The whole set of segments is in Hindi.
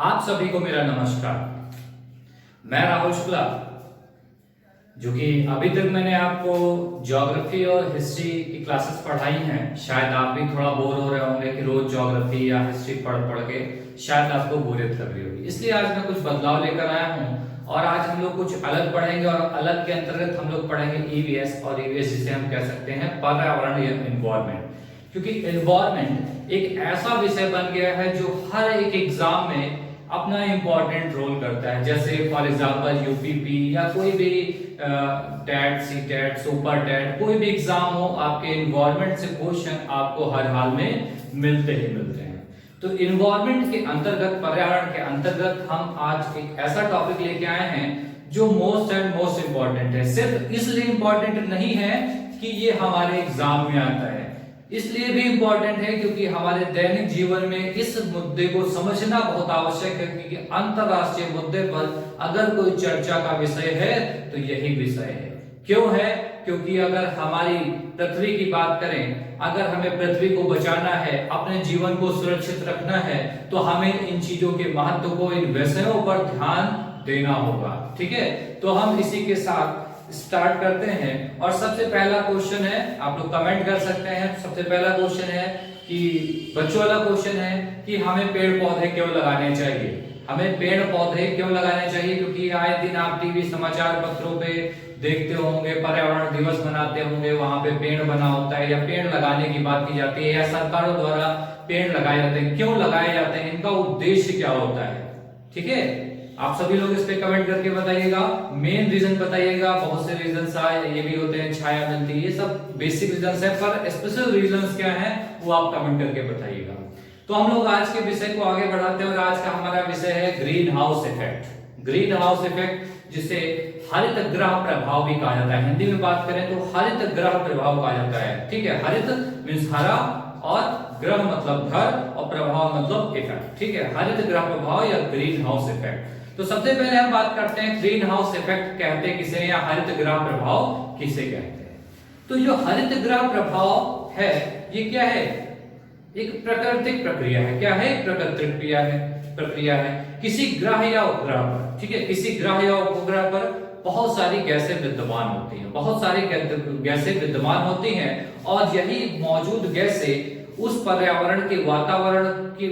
आप सभी को मेरा नमस्कार। मैं राहुल शुक्ला, जो कि अभी तक मैंने आपको ज्योग्राफी और हिस्ट्री की क्लासेस पढ़ाई हैं। शायद आप भी थोड़ा बोर हो रहे होंगे कि रोज ज्योग्राफी या हिस्ट्री पढ़ पढ़ के शायद आपको बोरियत लग रही होगी। इसलिए आज मैं कुछ बदलाव लेकर आया हूं और आज हम लोग कुछ अलग पढ़ेंगे और अलग के अंतर्गत हम लोग पढ़ेंगे ईवीएस। और ईवीएस जिसे हम कह सकते हैं पर्यावरण या एनवायरमेंट, क्योंकि एनवायरमेंट एक ऐसा विषय बन गया है जो हर एक एग्जाम में अपना इंपॉर्टेंट रोल करता है। जैसे फॉर एग्जांपल यूपीपी या कोई भी टेट, सीटेट, सुपर टेट, कोई भी एग्जाम हो, आपके एनवायरमेंट से क्वेश्चन आपको हर हाल में मिलते ही मिलते हैं। तो एनवायरमेंट के अंतर्गत, पर्यावरण के अंतर्गत हम आज एक ऐसा टॉपिक लेके आए हैं जो मोस्ट एंड मोस्ट इंपॉर्टेंट है। सिर्फ इसलिए इंपॉर्टेंट नहीं है कि ये हमारे एग्जाम में आता है, इसलिए भी इंपॉर्टेंट है क्योंकि हमारे दैनिक जीवन में इस मुद्दे को समझना बहुत आवश्यक है। क्योंकि अंतरराष्ट्रीय मुद्दे पर अगर कोई चर्चा का विषय है तो यही विषय है। क्यों है? क्योंकि अगर हमारी पृथ्वी की बात करें, अगर हमें पृथ्वी को बचाना है, अपने जीवन को सुरक्षित रखना है, तो हमें इन चीजों के महत्व को, इन विषयों पर ध्यान देना होगा। ठीक है, तो हम इसी के साथ स्टार्ट करते हैं। और सबसे पहला क्वेश्चन है, आप लोग कमेंट कर सकते हैं। सबसे पहला क्वेश्चन है कि बच्चों वाला क्वेश्चन है कि हमें पेड़ पौधे क्यों लगाने चाहिए। हमें पेड़ पौधे क्यों लगाने चाहिए? क्योंकि आए दिन आप टीवी, समाचार पत्रों पे देखते होंगे, पर्यावरण दिवस मनाते होंगे, वहां पे पेड़ बना होता है या पेड़ लगाने की बात की जाती है या सरकारों द्वारा पेड़ लगाए जाते हैं। क्यों लगाए जाते हैं? इनका उद्देश्य क्या होता है? ठीक है, आप सभी लोग इस पे कमेंट करके बताइएगा। मेन रीजन बताइएगा। बहुत से रीजंस ये भी होते हैं, छाया मिलती है, ये सब बेसिक रीजंस है, पर स्पेशल रीजंस क्या हैं वो आप कमेंट करके बताइएगा। तो हम लोग आज के विषय को आगे बढ़ाते हैं और आज का हमारा विषय है green house effect. Green house effect जिसे हरित ग्रह प्रभाव भी कहा जाता है। हिंदी में बात करें तो हरित ग्रह प्रभाव कहा जाता है। ठीक है, हरित मींस हरा और ग्रह मतलब घर और प्रभाव मतलब इफेक्ट। ठीक है, हरित ग्रह प्रभाव या ग्रीन हाउस इफेक्ट। तो सबसे पहले हम बात करते हैं ग्रीन हाउस इफेक्ट कहते हैं किसे, या हरित ग्रह प्रभाव किसे कहते हैं। तो जो हरित ग्रह प्रभाव है ये क्या है? एक प्राकृतिक प्रक्रिया है। क्या है? प्राकृतिक प्रक्रिया है किसी ग्रह या उपग्रह पर। ठीक है, किसी ग्रह या उपग्रह पर बहुत सारी गैसें विद्यमान होती हैं, बहुत सारी गैसें विद्यमान होती हैं और यही मौजूद गैसें उस पर्यावरण के वातावरण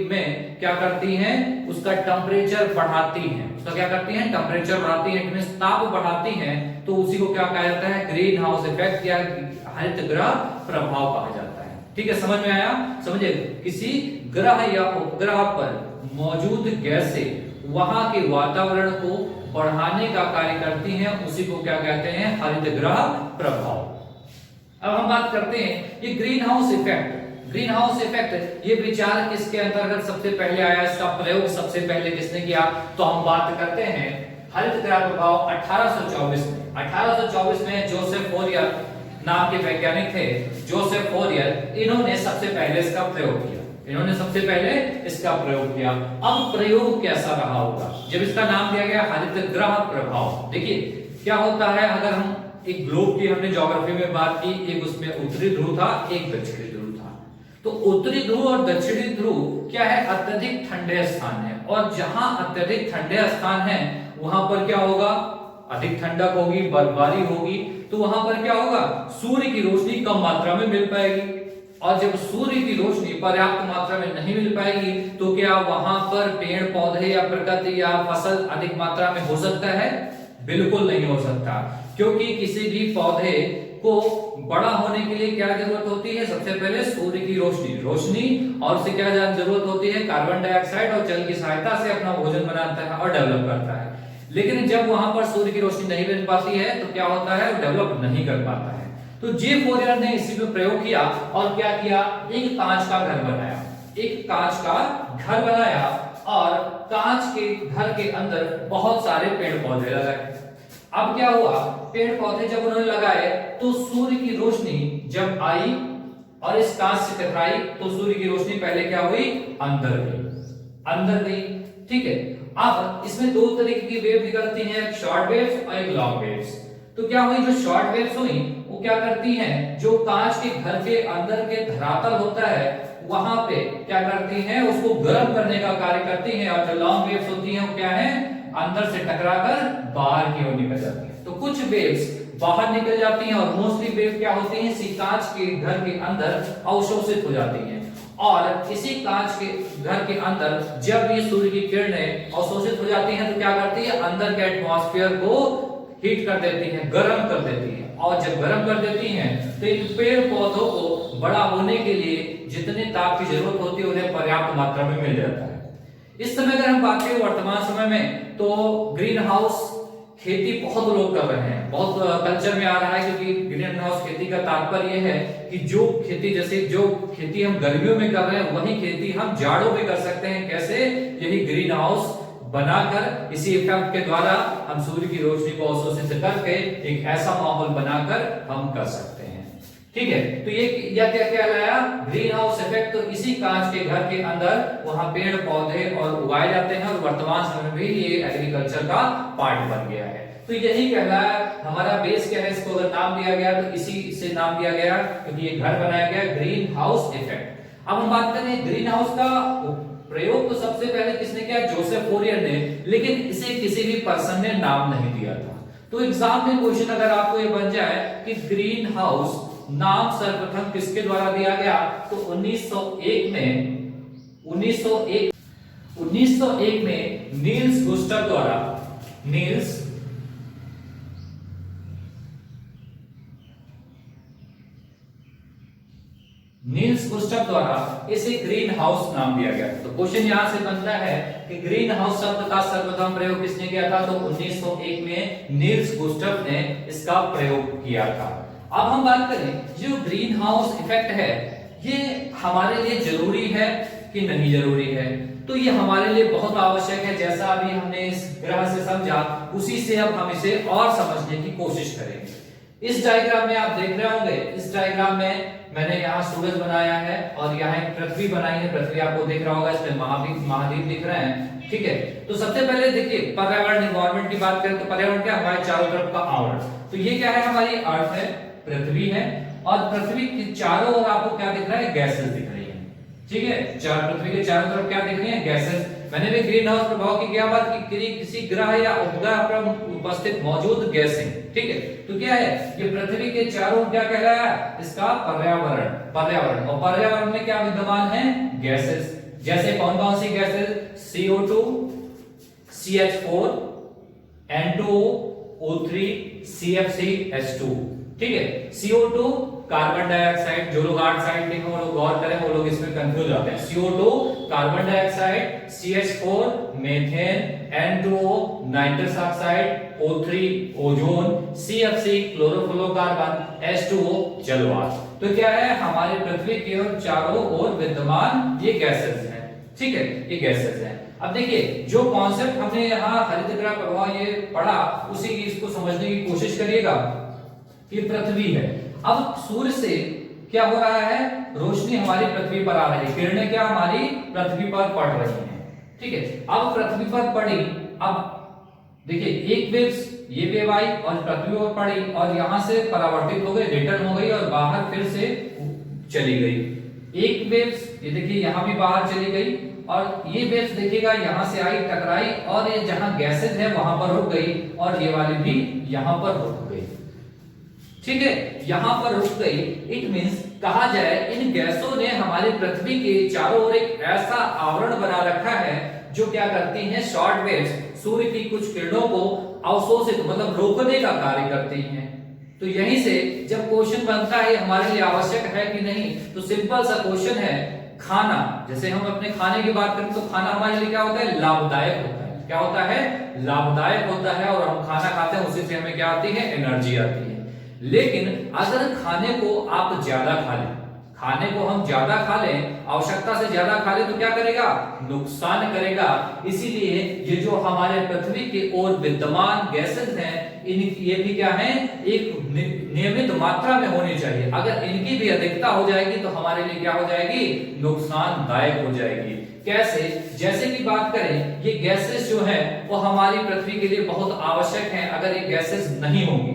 में क्या करती हैं? उसका टेम्परेचर बढ़ाती हैं। उसका क्या करती हैं? टेम्परेचर बढ़ाती हैं, ताप बढ़ाती हैं। तो उसी को क्या कहा जाता है? ग्रीन हाउस इफेक्ट या हरित ग्रह प्रभाव कहा जाता है। ठीक है, समझ में आया? समझे, किसी ग्रह या उपग्रह पर मौजूद गैसें वहां के वातावरण को बढ़ाने का कार्य करती हैं, उसी को क्या कहते हैं? हरित ग्रह प्रभाव। अब हम बात करते हैं ये green house effect. Green house effect ये विचार किसके अंतर्गत सबसे पहले आया, इसका प्रयोग सबसे पहले किसने किया? तो हम बात करते हैं हरित ग्रह प्रभाव 1824 में। 1824 में जोसेफ फोरियर नाम के वैज्ञानिक थे, जोसेफ फोरियर, इन्होंने सबसे पहले इसका प्रयोग किया। इन्होंने सबसे पहले इसका प्रयोग किया। अब प्रयोग कैसा रहा होगा जब इसका नाम दिया गया हरित ग्रह प्रभाव? देखिए क्या होता है, अगर हम एक ग्लोब की हमने ज्योग्राफी में बात की, एक उसमें उत्तरी ध्रुव था, एक दक्षिणी ध्रुव था। तो उत्तरी ध्रुव और दक्षिणी ध्रुव क्या है? अत्यधिक ठंडे स्थान है। और जहां अत्यधिक ठंडे स्थान है वहां पर क्या होगा? अधिक ठंडक होगी, बर्फबारी होगी। तो वहां पर क्या होगा? सूर्य की रोशनी कम मात्रा में मिल पाएगी। और जब सूर्य की रोशनी पर्याप्त मात्रा में नहीं मिल पाएगी तो क्या वहां पर पेड़ पौधे या प्रकृति या फसल अधिक मात्रा में हो सकता है? बिल्कुल नहीं हो सकता, क्योंकि किसी भी पौधे को बड़ा होने के लिए क्या जरूरत होती है? सबसे पहले सूर्य की रोशनी और उससे क्या जरूरत होती है? कार्बन डाइऑक्साइड और जल की सहायता से अपना भोजन बनाता है और डेवलप करता है। लेकिन जब वहां पर सूर्य की रोशनी नहीं मिल पाती है तो क्या होता है? वो डेवलप नहीं कर पाता है। तो जे फोरियर ने इसी पे प्रयोग किया और क्या किया? एक कांच का घर बनाया। एक कांच का घर बनाया और कांच के घर के अंदर बहुत सारे पेड़ पौधे लगाए। अब क्या हुआ? पेड़ पौधे जब उन्होंने लगाए तो सूर्य की रोशनी जब आई और इस कांच से टकराई तो सूर्य की रोशनी पहले क्या हुई? अंदर गई। ठीक है, अब इसमें दो तरीके की वेव निकलती हैं, एक शॉर्ट वेव्स और एक लॉन्ग वेव्स। तो क्या हुई? जो शॉर्ट वेव्स हुई वो क्या करती हैं? जो कांच के घर के अंदर के धरातल होता है वहां पे क्या करती हैं, उसको गर्म करने का कार्य करती हैं, और जो लॉन्ग वेव्स होती हैं वो क्या है, अंदर से टकराकर बाहर की ओर निकल जाती हैं। तो कुछ वेव्स बाहर निकल जाती हैं और मोस्टली वेव क्या होती हैं, इसी कांच के घर के अंदर अवशोषित हो जाती हैं। और इसी कांच के घर के अंदर जब ये सूर्य की किरणें अवशोषित हो जाती हैं तो क्या करती है, अंदर के एटमॉस्फेयर को हीट कर देती हैं, गर्म कर देती हैं। और जब गर्म कर देती हैं तो इन पेड़ पौधों को बड़ा होने के लिए जितने ताप की जरूरत होती है उन्हें पर्याप्त मात्रा में मिल जाता है। इस समय अगर हम बात करें वर्तमान समय में, तो ग्रीन हाउस खेती बहुत लोग कर रहे हैं, बहुत कल्चर में आ रहा है, क्योंकि ग्रीन हाउस खेती का तात्पर्य यह है कि जो खेती, जैसे जो खेती हम गर्मियों में कर रहे हैं वही खेती हम जाड़ों में कर सकते हैं। कैसे, यही ग्रीन हाउस बनाकर, इसी इफेक्ट के द्वारा हम सूर्य की रोशनी को अवशोषित करके एक ऐसा माहौल बनाकर हम कर सकते हैं। ठीक है, तो ये क्या कहलाया, ग्रीन हाउस इफेक्ट। तो इसी कांच के घर के अंदर वहां पेड़ पौधे और उगाए जाते हैं, और वर्तमान समय में भी ये एग्रीकल्चर का पार्ट बन गया है। तो यही कहलाया, हमारा बेस क्या है, इसको अगर नाम दिया गया तो इसी से नाम दिया गया, क्योंकि ये घर बनाया गया ग्रीन हाउस इफेक्ट। अब हम बात करें ग्रीन हाउस का प्रयोग, तो सबसे पहले किसने किया, जोसेफ फोरियर ने, लेकिन इसे किसी भी पर्सन ने नाम नहीं दिया था। तो एग्जाम में क्वेश्चन अगर आपको ये बन जाए कि ग्रीन हाउस नाम सर्वप्रथम किसके द्वारा दिया गया, तो 1901 में नील्स गुस्टर द्वारा, नील्स गुस्टर द्वारा इसे ग्रीन हाउस नाम दिया गया। तो क्वेश्चन यहां से बनता है कि ग्रीन हाउस शब्द का सर्वप्रथम प्रयोग किसने किया था, तो 1901 में नील्स गुस्टर ने इसका प्रयोग किया था। अब हम बात करें, जो ग्रीन हाउस इफेक्ट है ये हमारे लिए जरूरी है कि नहीं जरूरी है, तो ये हमारे लिए बहुत आवश्यक है। जैसा अभी हमने इस ग्रह से समझा, उसी से अब हम इसे और समझने की कोशिश करेंगे। इस डायग्राम में आप देख रहे होंगे, इस डायग्राम में मैंने यहाँ सूरज बनाया है और यहाँ एक पृथ्वी बनाई है। पृथ्वी आपको दिख रहा होगा, इसमें महाद्वीप दिख रहे हैं। ठीक है, तो सबसे पहले देखिए पर्यावरण, एनवायरनमेंट की बात करें तो पर्यावरण क्या, हमारे चारों तरफ का आवरण। तो ये क्या है, हमारी अर्थ है, पृथ्वी है, और पृथ्वी के चारों ओर आपको क्या दिख रहा है, गैसेस दिख रही है। ठीक है, पृथ्वी के चारों तरफ क्या दिख रही है, गैसेस। मैंने भी ग्रीन हाउस प्रभाव की क्या बात की, किसी ग्रह या उपग्रह पर उपस्थित मौजूद गैसें। ठीक है, तो क्या है, ये पृथ्वी के चारों क्या कहलाया, इसका पर्यावरण। और पर्यावरण में क्या विद्यमान है, गैसेस। जैसे कौन कौन सी gases, CO2, CH4, N2O, O3, CFC, H2। ठीक है, CO2 कार्बन डाइऑक्साइड, जो लोग आर्ट साइड के वो लोग गौर करें, वो लोग इसमें कंफ्यूज होते हैं। CO2 carbon dioxide, CH4 methane, N2O nitrous oxide, O3 ozone, CFC chlorofluorocarbon, H2O जल वाष्प। तो क्या है, हमारे पृथ्वी के और चारों ओर विद्यमान ये गैसेस हैं। ठीक है, ये गैसेस हैं। अब देखिए, जो कॉन्सेप्ट हमने यहाँ हरित गृह प्रभाव ये पढ़ा, उसी की इसको समझने की कोशिश करिएगा। ये पृथ्वी है, अब सूर्य से क्या हो रहा है, रोशनी हमारी पृथ्वी पर आ रही है, किरणें क्या हमारी पृथ्वी पर पड़ रही हैं। ठीक है, अब पृथ्वी पर पड़ी, अब देखिए एक वेव्स, ये वेव आई और पृथ्वी पर पड़ी और यहां से परावर्तित हो गई, रिटर्न हो गई और बाहर फिर से चली गई। एक वेव्स ये देखिए यहां भी बाहर चली गई, और ये वेव्स देखिएगा यहां से आई, टकराई, और ये जहां गैसेज है वहां पर रुक गई, और ये वाली भी यहां पर रुक गई। ठीक है, यहां पर रुक गई। इट मींस कहा जाए, इन गैसों ने हमारे पृथ्वी के चारों ओर एक ऐसा आवरण बना रखा है जो क्या करती हैं, शॉर्ट वेव्स, सूर्य की कुछ किरणों को अवशोषित मतलब रोकने का कार्य करती हैं। तो यहीं से जब क्वेश्चन बनता है हमारे लिए आवश्यक है कि नहीं, तो सिंपल सा क्वेश्चन है, खाना, जैसे हम अपने खाने की बात करें तो खाना हमारे लिए क्या होता है, लाभदायक होता है। क्या होता है, लाभदायक होता है, और हम खाना खाते हैं उसी से हमें क्या आती है, एनर्जी आती है। लेकिन अगर खाने को आप ज्यादा खा लें, खाने को हम ज्यादा खा लें, आवश्यकता से ज्यादा खा लें, तो क्या करेगा, नुकसान करेगा। इसीलिए ये जो हमारे पृथ्वी के ओर विद्यमान गैसेस हैं, ये भी क्या है, एक नियमित मात्रा में होनी चाहिए। अगर इनकी भी अधिकता हो जाएगी तो हमारे लिए क्या हो जाएगी, नुकसानदायक हो जाएगी। कैसे, जैसे कि बात करें, ये गैसेस जो है वो हमारी पृथ्वी के लिए बहुत आवश्यक हैं। अगर ये गैसेस नहीं होंगी,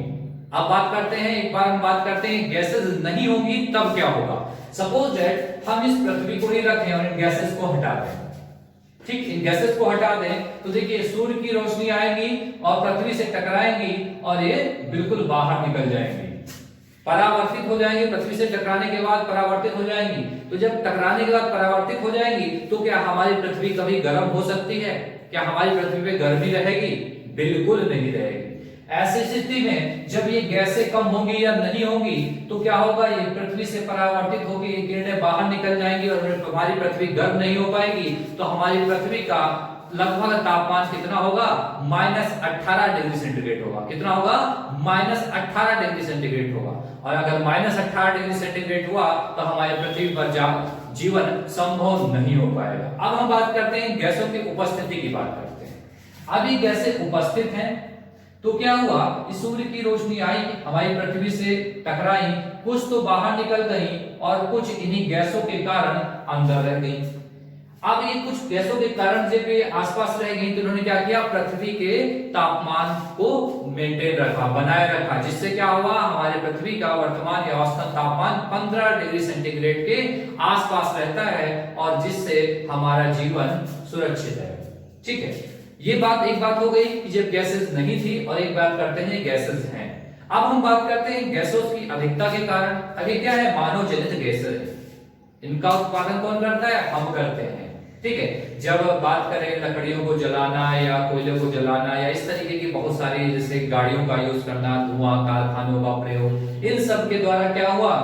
अब बात करते हैं, एक बार हम बात करते हैं गैसेस नहीं होंगी तब क्या होगा। सपोज दैट हम इस पृथ्वी को ही रखें और इन गैसेस को हटा दें, ठीक, इन गैसेस को हटा दें तो देखिए सूर्य की रोशनी आएगी और पृथ्वी से टकराएंगी और ये बिल्कुल बाहर निकल जाएंगी, परावर्तित हो जाएंगे। पृथ्वी से टकराने के बाद परावर्तित हो जाएंगी। तो जब टकराने के बाद परावर्तित हो जाएंगी तो क्या हमारी पृथ्वी कभी गर्म हो सकती है? क्या हमारी पृथ्वी पे गर्मी रहेगी? बिल्कुल नहीं रहेगी। ऐसी स्थिति में जब ये गैसें कम होंगी या नहीं होंगी तो क्या होगा, ये पृथ्वी से परावर्तित होगी, ये किरणें बाहर निकल जाएंगी और हमारी पृथ्वी गर्म नहीं हो पाएगी। तो हमारी पृथ्वी का लगभग तापमान कितना होगा, -18 डिग्री सेंटीग्रेड होगा। कितना होगा, -18 डिग्री सेंटीग्रेड होगा। और अगर -18 डिग्री सेंटीग्रेड हुआ तो हमारे पृथ्वी पर जीवन संभव नहीं हो पाएगा। अब हम बात करते हैं गैसों की उपस्थिति की बात करते हैं। अभी गैसें उपस्थित हैं तो क्या हुआ, इस सूर्य की रोशनी आई, हमारी पृथ्वी से टकराई, कुछ तो बाहर निकल गई और कुछ इन्हीं गैसों के कारण अंदर रह गई। अब ये कुछ गैसों के कारण जब ये आसपास रह गई तो उन्होंने क्या किया, पृथ्वी के तापमान को मेंटेन रखा, बनाए रखा, जिससे क्या हुआ, हमारे पृथ्वी का वर्तमान या औसतन तापमान 15 डिग्री सेंटीग्रेड के आसपास रहता है और जिससे हमारा जीवन सुरक्षित है। ठीक है, ये बात एक बात हो गई कि जब गैसेस नहीं थी, और एक बात करते हैं गैसेस हैं। अब हम बात करते हैं गैसों की अधिकता के कारण। अभी क्या है, मानव जनित गैसें, इनका उत्पादन कौन करता है, हम करते हैं। ठीक है, जब बात करें लकड़ियों को जलाना या कोयले को जलाना या इस तरीके की बहुत सारी, जैसे गाड़ियों का यूज करना, धुआं, कारखानों का प्रयोग, इन सब के द्वारा क्या हुआ,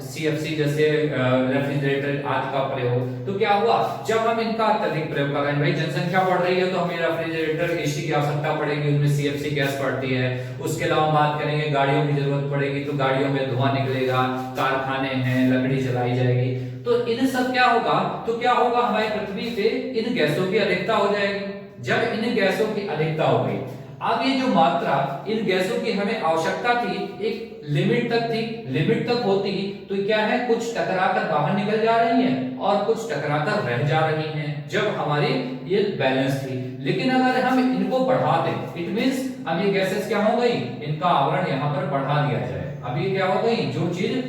CFC जैसे रेफ्रिजरेटर आदि का प्रयोग, तो क्या हुआ, जब हम इनका अत्यधिक प्रयोग कर रहे हैं, भाई जनसंख्या बढ़ रही है तो हमें रेफ्रिजरेटर, AC की आवश्यकता पड़ेगी, उनमें CFC गैस पड़ती है। उसके अलावा बात करेंगे गाड़ियों की जरूरत पड़ेगी तो गाड़ियों में धुआं निकलेगा, कारखाने हैं, लकड़ी जलाई जाएगी, तो इन सब क्या होगा, तो क्या होगा, हमारी पृथ्वी पे इन गैसों की अधिकता हो जाएगी। जब इन गैसों की अधिकता हो गई, अब ये जो मात्रा इन गैसों की हमें आवश्यकता थी, एक लिमिट तक थी, लिमिट तक होती तो क्या है, कुछ टकराकर बाहर निकल जा रही हैं और कुछ टकराकर रह जा रही हैं, जब हमारी ये बैलेंस थी। लेकिन अगर हम इनको बढ़ा दें, इट मींस अब ये गैसेस क्या हो गई, इनका आवरण यहाँ पर बढ़ा दिया जाए। अब ये क्या हो गई, जो चीज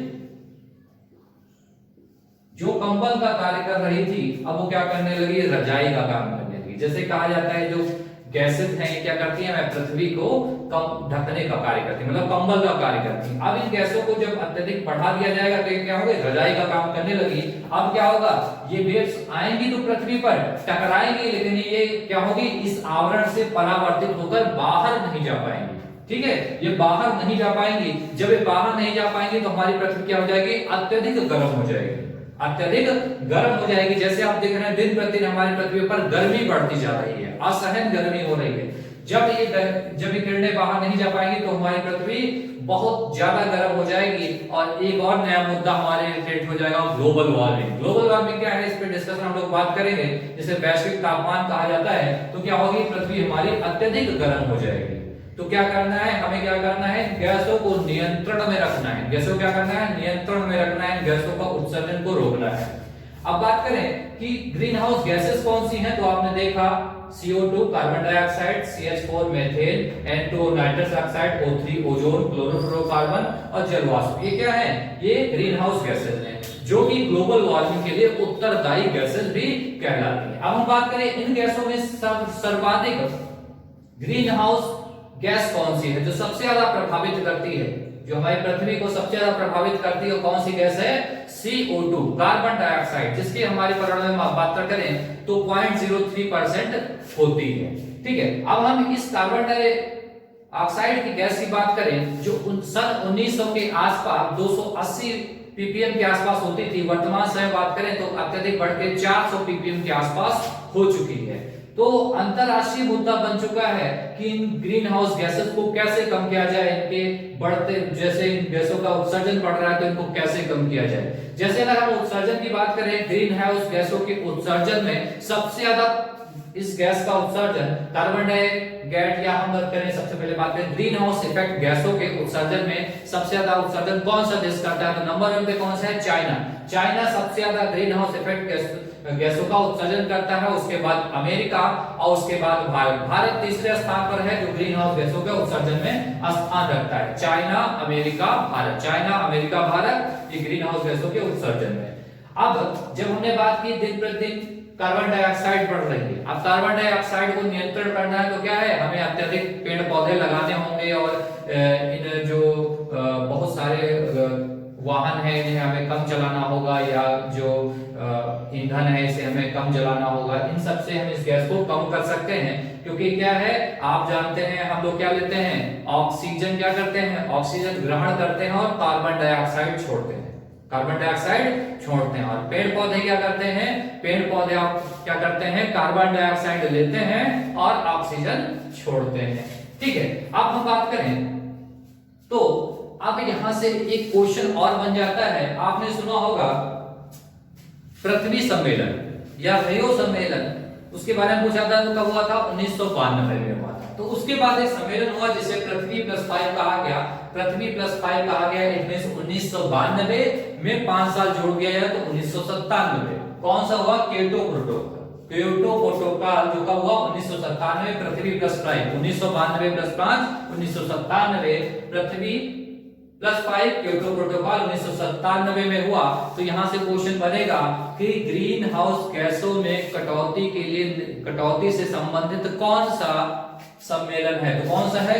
जो कंबल का कार्य कर रही थी अब वो क्या करने लगी, रजाई का काम करने लगी। जैसे कहा जाता है जो गैसेस हैं ये क्या करती हैं, पृथ्वी को कम ढकने का कार्य करती है, मतलब कंबल का कार्य करती है। अब इन गैसों को जब अत्यधिक बढ़ा दिया जाएगा तो ये क्या होगा, रजाई का काम करने लगी। अब क्या होगा, ये वेव्स आएंगी तो पृथ्वी पर टकराएंगी, लेकिन ये क्या होगी, इस आवरण से परावर्तित होकर बाहर नहीं जा पाएंगी। ठीक है, ये बाहर नहीं जा पाएंगी। जब ये बाहर नहीं जा पाएंगी तो हमारी पृथ्वी क्या हो जाएगी, अत्यधिक गर्म हो जाएगी, अत्यधिक गर्म हो जाएगी। जैसे आप देख रहे हैं दिन प्रतिदिन हमारी पृथ्वी पर गर्मी बढ़ती जा रही है, असहन गर्मी हो रही है। जब ये किरणें बाहर नहीं जा पाएंगी तो हमारी पृथ्वी बहुत ज्यादा गर्म हो जाएगी। और एक और नया मुद्दा हमारे रिलेटेड हो जाएगा, ग्लोबल वार्मिंग। ग्लोबल वार्मिंग क्या है, इस पे डिस्कशन हम लोग बात करेंगे। जैसे वैश्विक तापमान कहा जाता है, तो क्या होगी, पृथ्वी हमारी अत्यधिक गर्म हो जाएगी। तो क्या करना है, हमें क्या करना है, गैसों को नियंत्रण में रखना है। गैसों क्या करना है, नियंत्रण में रखना है, गैसों का उत्सर्जन को रोकना है। अब बात करें कि ग्रीन हाउस गैसेस कौन सी हैं, तो आपने देखा CO2 carbon dioxide, CH4 methane, N2 nitrous oxide, O3 ozone, chlorofluorocarbon और जलवाष्प। ये क्या है, ये ग्रीन हाउस गैसेस हैं जो कि ग्लोबल वार्मिंग के लिए उत्तरदायी गैसेस भी कहलाती हैं। अब हम बात करें इन गैसों में सर्वाधिक ग्रीन हाउस गैस कौन सी है, जो सबसे ज्यादा प्रभावित करती है, जो हमारी पृथ्वी को सबसे ज्यादा प्रभावित करती है, कौन सी गैस है, CO2 कार्बन डाइऑक्साइड, जिसकी हमारी पर्यावरण में मात्रा करें तो 0.03% होती है। ठीक है, अब हम इस कार्बन डाइऑक्साइड की गैस की बात करें जो सन 1900 के आसपास 280 ppm के आसपास होती थी, वर्तमान समय बात करें तो अत्यधिक बढ़ के 400 ppm के आसपास हो चुकी है। तो अंतरराष्ट्रीय मुद्दा बन चुका है कि इन ग्रीन हाउस गैसेस को कैसे कम किया जाए, इनके बढ़ते, जैसे इन गैसों का उत्सर्जन बढ़ रहा है तो इनको कैसे कम किया जाए। जैसे अगर हम उत्सर्जन की बात करें, ग्रीन हाउस गैसों के उत्सर्जन में सबसे ज्यादा इस गैस का उत्सर्जन कार्बन डाइऑक्साइड, या हम बात करें सबसे पहले बात करें ग्रीन हाउस इफेक्ट गैसों के उत्सर्जन में सबसे ज्यादा उत्सर्जन कौन सा देश करता है? तो नंबर 1 पे कौन सा है? चाइना। चाइना सबसे ज्यादा ग्रीन हाउस इफेक्ट गैसों का उत्सर्जन करता है, उसके बाद अमेरिका और उसके बाद भारत। भारत तीसरे स्थान पर है जो ग्रीन हाउस गैसों के उत्सर्जन में स्थान रखता है। China, America, Bharat. China, America, Bharat, ये ग्रीन हाउस गैसों के उत्सर्जन में। अब जब हमने बात की दिन प्रतिदिन कार्बन डाइऑक्साइड बढ़ रही है, अब कार्बन डाइऑक्साइड को नियंत्रण करना है तो क्या है? हमें अत्यधिक पेड़ पौधे लगाने होंगे और इन जो बहुत सारे वाहन है इन्हें हमें कम चलाना होगा, या जो ईंधन है इसे हमें कम जलाना होगा। इन सब से हम इस गैस को कम कर सकते हैं, क्योंकि क्या है आप जानते हैं हम लोग क्या लेते हैं? ऑक्सीजन क्या करते हैं? ऑक्सीजन ग्रहण करते हैं और कार्बन डाइऑक्साइड छोड़ते हैं। कार्बन डाइऑक्साइड छोड़ते हैं। और पेड़ पौधे क्या करते हैं? पेड़ पौधे क्या करते हैं? कार्बन डाइऑक्साइड लेते हैं और ऑक्सीजन छोड़ते हैं। ठीक है, अब हम बात करें तो अब यहां से एक क्वेश्चन और बन जाता है। आपने सुना होगा पृथ्वी सम्मेलन या रियो सम्मेलन, उसके बारे में पूछा था तो कब हुआ था? 1992 में हुआ था। तो उसके बाद एक सम्मेलन हुआ जिसे पृथ्वी प्लस 5 कहा गया। पृथ्वी प्लस 5 कहा गया। इट मींस 1992 में 5 साल जोड़ दिया जाए तो 1997। कौन सा हुआ? Kyoto protocol. क्योटो प्रोटोकॉल जो कब हुआ? 1997। पृथ्वी प्लस 5 1992 प्लस 5 1997। पृथ्वी प्लस 5 क्योटो प्रोटोकॉल 1997 में हुआ। तो यहां से क्वेश्चन बनेगा कि ग्रीन हाउस गैसों में कटौती के लिए, कटौती से संबंधित कौन सा सम्मेलन है? तो कौन सा है?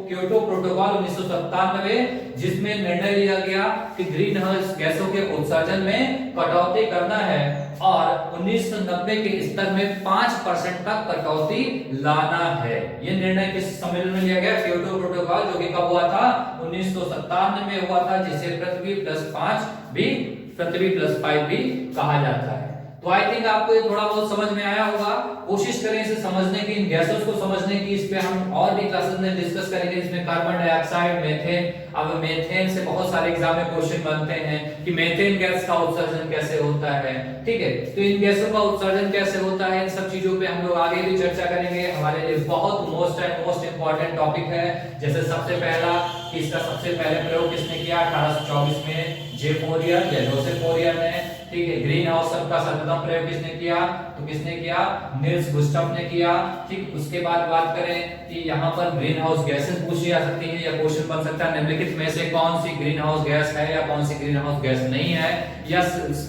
क्योटो प्रोटोकॉल 1997, जिसमें निर्णय लिया गया कि ग्रीन हाउस गैसों के उत्सर्जन में कटौती करना है और 1990 के स्तर में 5% तक कटौती लाना है। यह निर्णय किस सम्मेलन में लिया गया? क्योटो प्रोटोकॉल, जो कि कब हुआ था? 1997 में हुआ था, जिसे पृथ्वी प्लस 5 भी, पृथ्वी प्लस 5 भी कहा जाता है। तो आई थिंक आपको ये थोड़ा बहुत समझ में आया होगा। कोशिश करें इसे समझने की, इन गैसों को समझने की। इस पे हम और भी क्लासेस में डिस्कस करेंगे, इसमें कार्बन डाइऑक्साइड, मीथेन। अब मीथेन से बहुत सारे एग्जाम में क्वेश्चन बनते हैं कि मीथेन गैस का उत्सर्जन कैसे होता है। ठीक है, तो इन गैसों का उत्सर्जन कैसे होता है, इन सब चीजों पे हम लोग आगे भी चर्चा करेंगे। हमारे लिए बहुत मोस्ट इंपॉर्टेंट टॉपिक है। जैसे सबसे पहला कि इसका सबसे पहले प्रयोग किसने किया? 1824 में जे फोरियर या जोसेफ फोरियर ने। ठीक है, ग्रीन हाउस का सर्वप्रथम प्रयोग किसने किया? तो किसने किया? निल्स गुस्टफ ने किया। ठीक, उसके बाद बात करें कि यहाँ पर ग्रीन हाउस गैसेस पूछी जा सकती है या क्वेश्चन बन सकता है निम्नलिखित में से कौन सी ग्रीन हाउस गैस है या कौन सी ग्रीन हाउस गैस नहीं है, या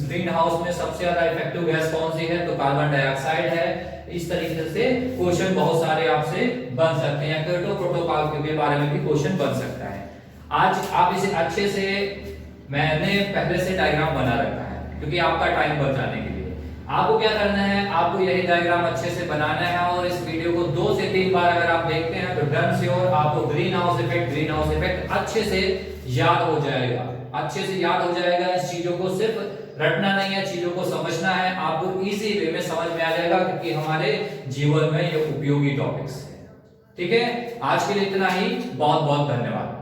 ग्रीन हाउस में सबसे ज्यादा इफेक्टिव गैस कौन सी है? तो कार्बन डाइऑक्साइड है। इस तरीके से क्वेश्चन बहुत सारे आपसे बन सकते हैं। क्योटो प्रोटोकॉल के बारे में भी क्वेश्चन बन सकता है। आज आप इसे अच्छे से, मैंने पहले से डायग्राम बना रखा है क्योंकि आपका टाइम बचाने के लिए। आपको क्या करना है? आपको यही डायग्राम अच्छे से बनाना है और इस वीडियो को 2 से 3 बार अगर आप देखते हैं तो डन श्योर आपको ग्रीन हाउस इफेक्ट अच्छे से याद हो जाएगा। अच्छे से याद हो जाएगा। इस चीजों को सिर्फ रटना नहीं है, चीजों को समझना है। आपको इजी वे में समझ में आ जाएगा क्योंकि हमारे जीवन में ये उपयोगी टॉपिक्स है। ठीक है, आज के लिए इतना ही। बहुत बहुत धन्यवाद।